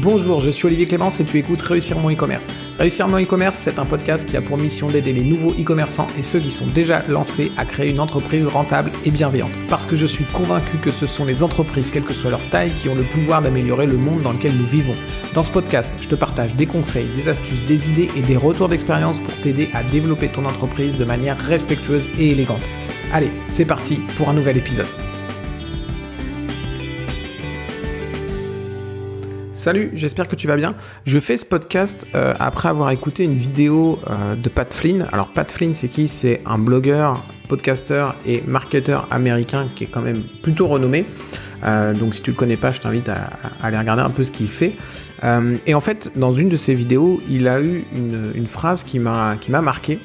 Bonjour, je suis Olivier Clémence et tu écoutes Réussir mon e-commerce. Réussir mon e-commerce, c'est un podcast qui a pour mission d'aider les nouveaux e-commerçants et ceux qui sont déjà lancés à créer une entreprise rentable et bienveillante. Parce que je suis convaincu que ce sont les entreprises, quelle que soit leur taille, qui ont le pouvoir d'améliorer le monde dans lequel nous vivons. Dans ce podcast, je te partage des conseils, des astuces, des idées et des retours d'expérience pour t'aider à développer ton entreprise de manière respectueuse et élégante. Allez, c'est parti pour un nouvel épisode. Salut, j'espère que tu vas bien. Je fais ce podcast après avoir écouté une vidéo de Pat Flynn. Alors Pat Flynn, c'est qui ? C'est un blogueur, podcasteur et marketeur américain qui est quand même plutôt renommé. Donc si tu le connais pas, je t'invite à aller regarder un peu ce qu'il fait. Et en fait, dans une de ses vidéos, il a eu une phrase qui m'a marqué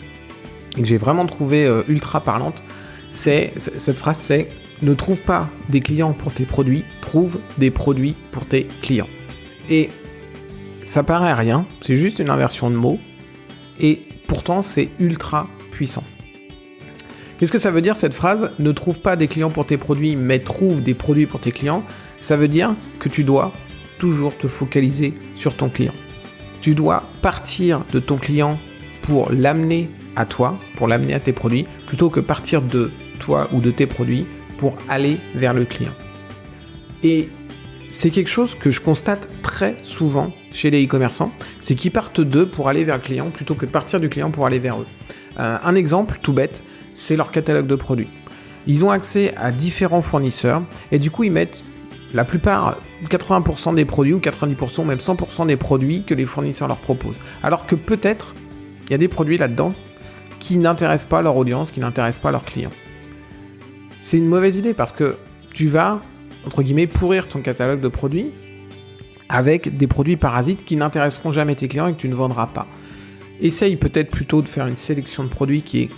et que j'ai vraiment trouvé ultra parlante. Cette phrase, c'est « Ne trouve pas des clients pour tes produits, trouve des produits pour tes clients ». Et ça paraît rien, c'est juste une inversion de mots, et pourtant c'est ultra puissant. Qu'est-ce que ça veut dire cette phrase ? Ne trouve pas des clients pour tes produits, mais trouve des produits pour tes clients. Ça veut dire que tu dois toujours te focaliser sur ton client. Tu dois partir de ton client pour l'amener à toi, pour l'amener à tes produits, plutôt que partir de toi ou de tes produits pour aller vers le client. Et c'est quelque chose que je constate très souvent chez les e-commerçants, c'est qu'ils partent d'eux pour aller vers le client plutôt que de partir du client pour aller vers eux. Un exemple tout bête, c'est leur catalogue de produits. Ils ont accès à différents fournisseurs et du coup ils mettent la plupart, 80% des produits ou 90% ou même 100% des produits que les fournisseurs leur proposent. Alors que peut-être il y a des produits là-dedans qui n'intéressent pas leur audience, qui n'intéressent pas leurs clients. C'est une mauvaise idée parce que tu vas entre guillemets, pourrir ton catalogue de produits avec des produits parasites qui n'intéresseront jamais tes clients et que tu ne vendras pas. Essaye peut-être plutôt de faire une sélection de produits qui est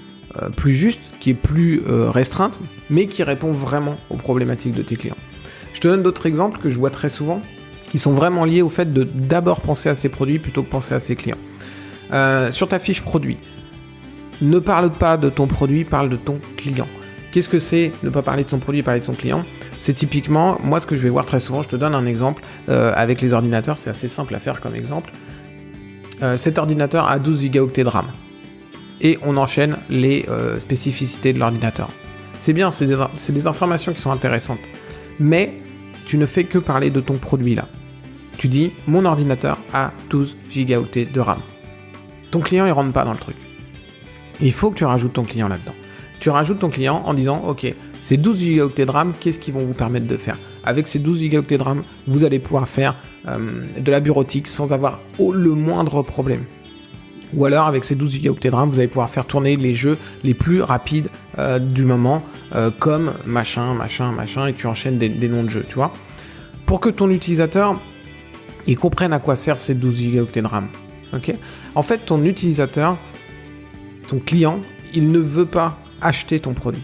plus juste, qui est plus restreinte, mais qui répond vraiment aux problématiques de tes clients. Je te donne d'autres exemples que je vois très souvent, qui sont vraiment liés au fait de d'abord penser à ses produits plutôt que penser à ses clients. Sur ta fiche produit, ne parle pas de ton produit, parle de ton client. Qu'est-ce que c'est ne pas parler de son produit et parler de son client ? C'est typiquement, moi ce que je vais voir très souvent, je te donne un exemple, avec les ordinateurs, c'est assez simple à faire comme exemple. Cet ordinateur a 12 Go de RAM. Et on enchaîne les spécificités de l'ordinateur. C'est bien, c'est des informations qui sont intéressantes. Mais tu ne fais que parler de ton produit là. Tu dis, mon ordinateur a 12 Go de RAM. Ton client il rentre pas dans le truc. Il faut que tu rajoutes ton client là-dedans. Tu rajoutes ton client en disant, ok, ces 12 Go de RAM, qu'est-ce qu'ils vont vous permettre de faire ? Avec ces 12 Go de RAM, vous allez pouvoir faire de la bureautique sans avoir le moindre problème. Ou alors, avec ces 12 Go de RAM, vous allez pouvoir faire tourner les jeux les plus rapides du moment, comme machin, et tu enchaînes des noms de jeux, tu vois. Pour que ton utilisateur, il comprenne à quoi servent ces 12 Go de RAM. Okay ? En fait, ton utilisateur, ton client, il ne veut pas acheter ton produit.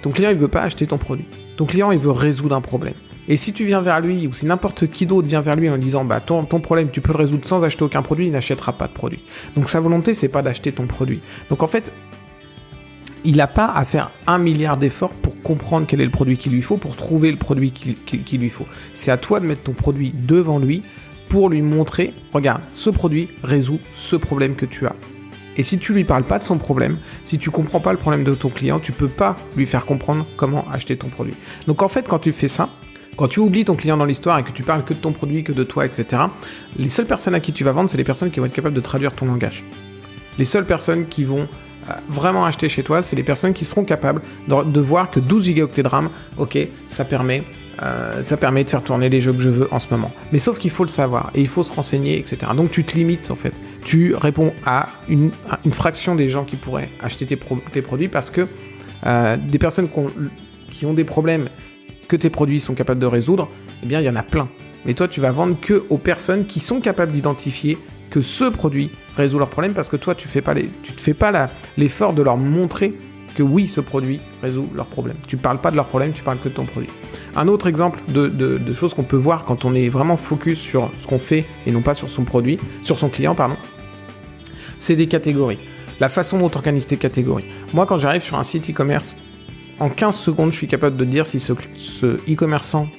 Ton client, il veut pas acheter ton produit. Ton client, il veut résoudre un problème. Et si tu viens vers lui, ou si n'importe qui d'autre vient vers lui en disant bah ton problème, tu peux le résoudre sans acheter aucun produit, il n'achètera pas de produit. Donc sa volonté, c'est pas d'acheter ton produit. Donc en fait, il n'a pas à faire 1 milliard d'efforts pour comprendre quel est le produit qu'il lui faut, pour trouver le produit qu'il lui faut. C'est à toi de mettre ton produit devant lui pour lui montrer, regarde, ce produit résout ce problème que tu as. Et si tu lui parles pas de son problème, si tu comprends pas le problème de ton client, tu peux pas lui faire comprendre comment acheter ton produit. Donc en fait, quand tu fais ça, quand tu oublies ton client dans l'histoire et que tu parles que de ton produit, que de toi, etc., les seules personnes à qui tu vas vendre, c'est les personnes qui vont être capables de traduire ton langage. Les seules personnes qui vont vraiment acheter chez toi, c'est les personnes qui seront capables de voir que 12 Go de RAM, ok, ça permet de faire tourner les jeux que je veux en ce moment. Mais sauf qu'il faut le savoir et il faut se renseigner, etc. Donc tu te limites en fait. Tu réponds à une fraction des gens qui pourraient acheter tes produits parce que des personnes qui ont des problèmes que tes produits sont capables de résoudre, eh bien il y en a plein. Mais toi tu vas vendre que aux personnes qui sont capables d'identifier que ce produit résout leurs problèmes parce que toi tu te fais pas l'effort de leur montrer que oui, ce produit résout leurs problèmes. Tu ne parles pas de leurs problèmes, tu parles que de ton produit. Un autre exemple de choses qu'on peut voir quand on est vraiment focus sur ce qu'on fait et non pas sur son produit, sur son client, c'est des catégories. La façon dont on organise tes catégories. Moi, quand j'arrive sur un site e-commerce, en 15 secondes, je suis capable de dire si ce e-commerçant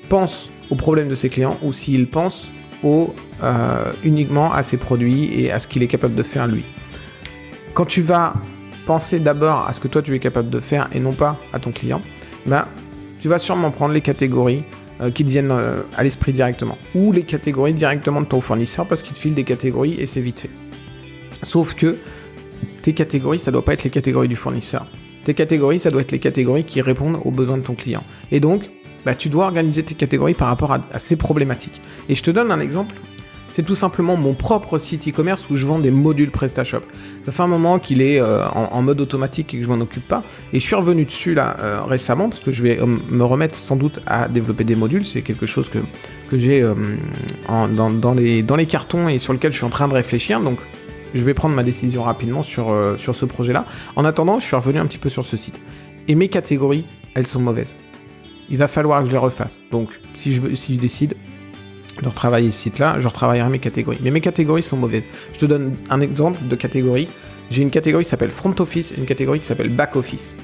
pense aux problèmes de ses clients ou s'il pense uniquement à ses produits et à ce qu'il est capable de faire lui. Quand tu vas penser d'abord à ce que toi tu es capable de faire et non pas à ton client, tu vas sûrement prendre les catégories qui te viennent à l'esprit directement, ou les catégories directement de ton fournisseur parce qu'il te file des catégories et c'est vite fait. Sauf que tes catégories, ça doit pas être les catégories du fournisseur. Tes catégories, ça doit être les catégories qui répondent aux besoins de ton client. Et donc, tu dois organiser tes catégories par rapport à ces problématiques. Et je te donne un exemple. C'est tout simplement mon propre site e-commerce où je vends des modules PrestaShop. Ça fait un moment qu'il est en mode automatique et que je m'en occupe pas. Et je suis revenu dessus là récemment parce que je vais me remettre sans doute à développer des modules. C'est quelque chose que j'ai dans les cartons et sur lequel je suis en train de réfléchir. Donc je vais prendre ma décision rapidement sur ce projet-là. En attendant, je suis revenu un petit peu sur ce site. Et mes catégories, elles sont mauvaises. Il va falloir que je les refasse. Donc si je décide de retravailler ce site-là, je retravaillerai mes catégories. Mais mes catégories sont mauvaises. Je te donne un exemple de catégorie. J'ai une catégorie qui s'appelle Front Office et une catégorie qui s'appelle Back Office.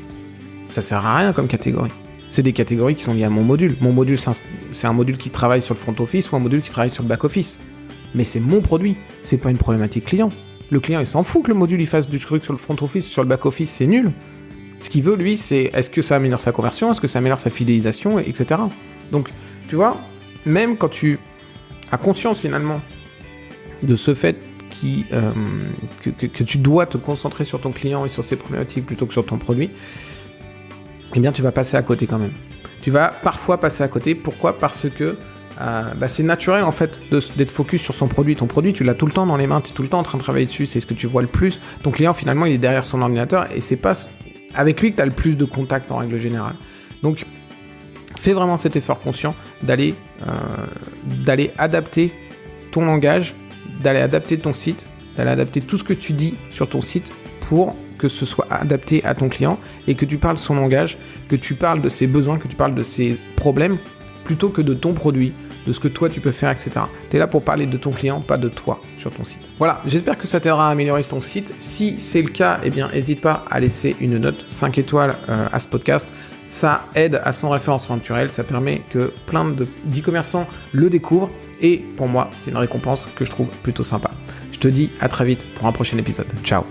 Ça sert à rien comme catégorie. C'est des catégories qui sont liées à mon module. Mon module, c'est un module qui travaille sur le Front Office ou un module qui travaille sur le Back Office. Mais c'est mon produit. C'est pas une problématique client. Le client, il s'en fout que le module il fasse du truc sur le Front Office, sur le Back Office, c'est nul. Ce qu'il veut, lui, c'est est-ce que ça améliore sa conversion, est-ce que ça améliore sa fidélisation, etc. Donc, tu vois, même quand tu as conscience finalement de ce fait que tu dois te concentrer sur ton client et sur ses problématiques plutôt que sur ton produit, eh bien tu vas passer à côté quand même. Tu vas parfois passer à côté. Pourquoi ? Parce que c'est naturel en fait d'être focus sur son produit. Ton produit, tu l'as tout le temps dans les mains, tu es tout le temps en train de travailler dessus, c'est ce que tu vois le plus. Ton client finalement il est derrière son ordinateur et c'est pas avec lui que tu as le plus de contact en règle générale. Donc fais vraiment cet effort conscient d'aller adapter ton langage, d'aller adapter ton site, d'aller adapter tout ce que tu dis sur ton site pour que ce soit adapté à ton client et que tu parles son langage, que tu parles de ses besoins, que tu parles de ses problèmes, plutôt que de ton produit, de ce que toi tu peux faire, etc. Tu es là pour parler de ton client, pas de toi sur ton site. Voilà, j'espère que ça t'aidera à améliorer ton site. Si c'est le cas, eh bien n'hésite pas à laisser une note 5 étoiles à ce podcast. Ça aide à son référencement naturel, ça permet que plein d'e-commerçants le découvrent et pour moi, c'est une récompense que je trouve plutôt sympa. Je te dis à très vite pour un prochain épisode. Ciao.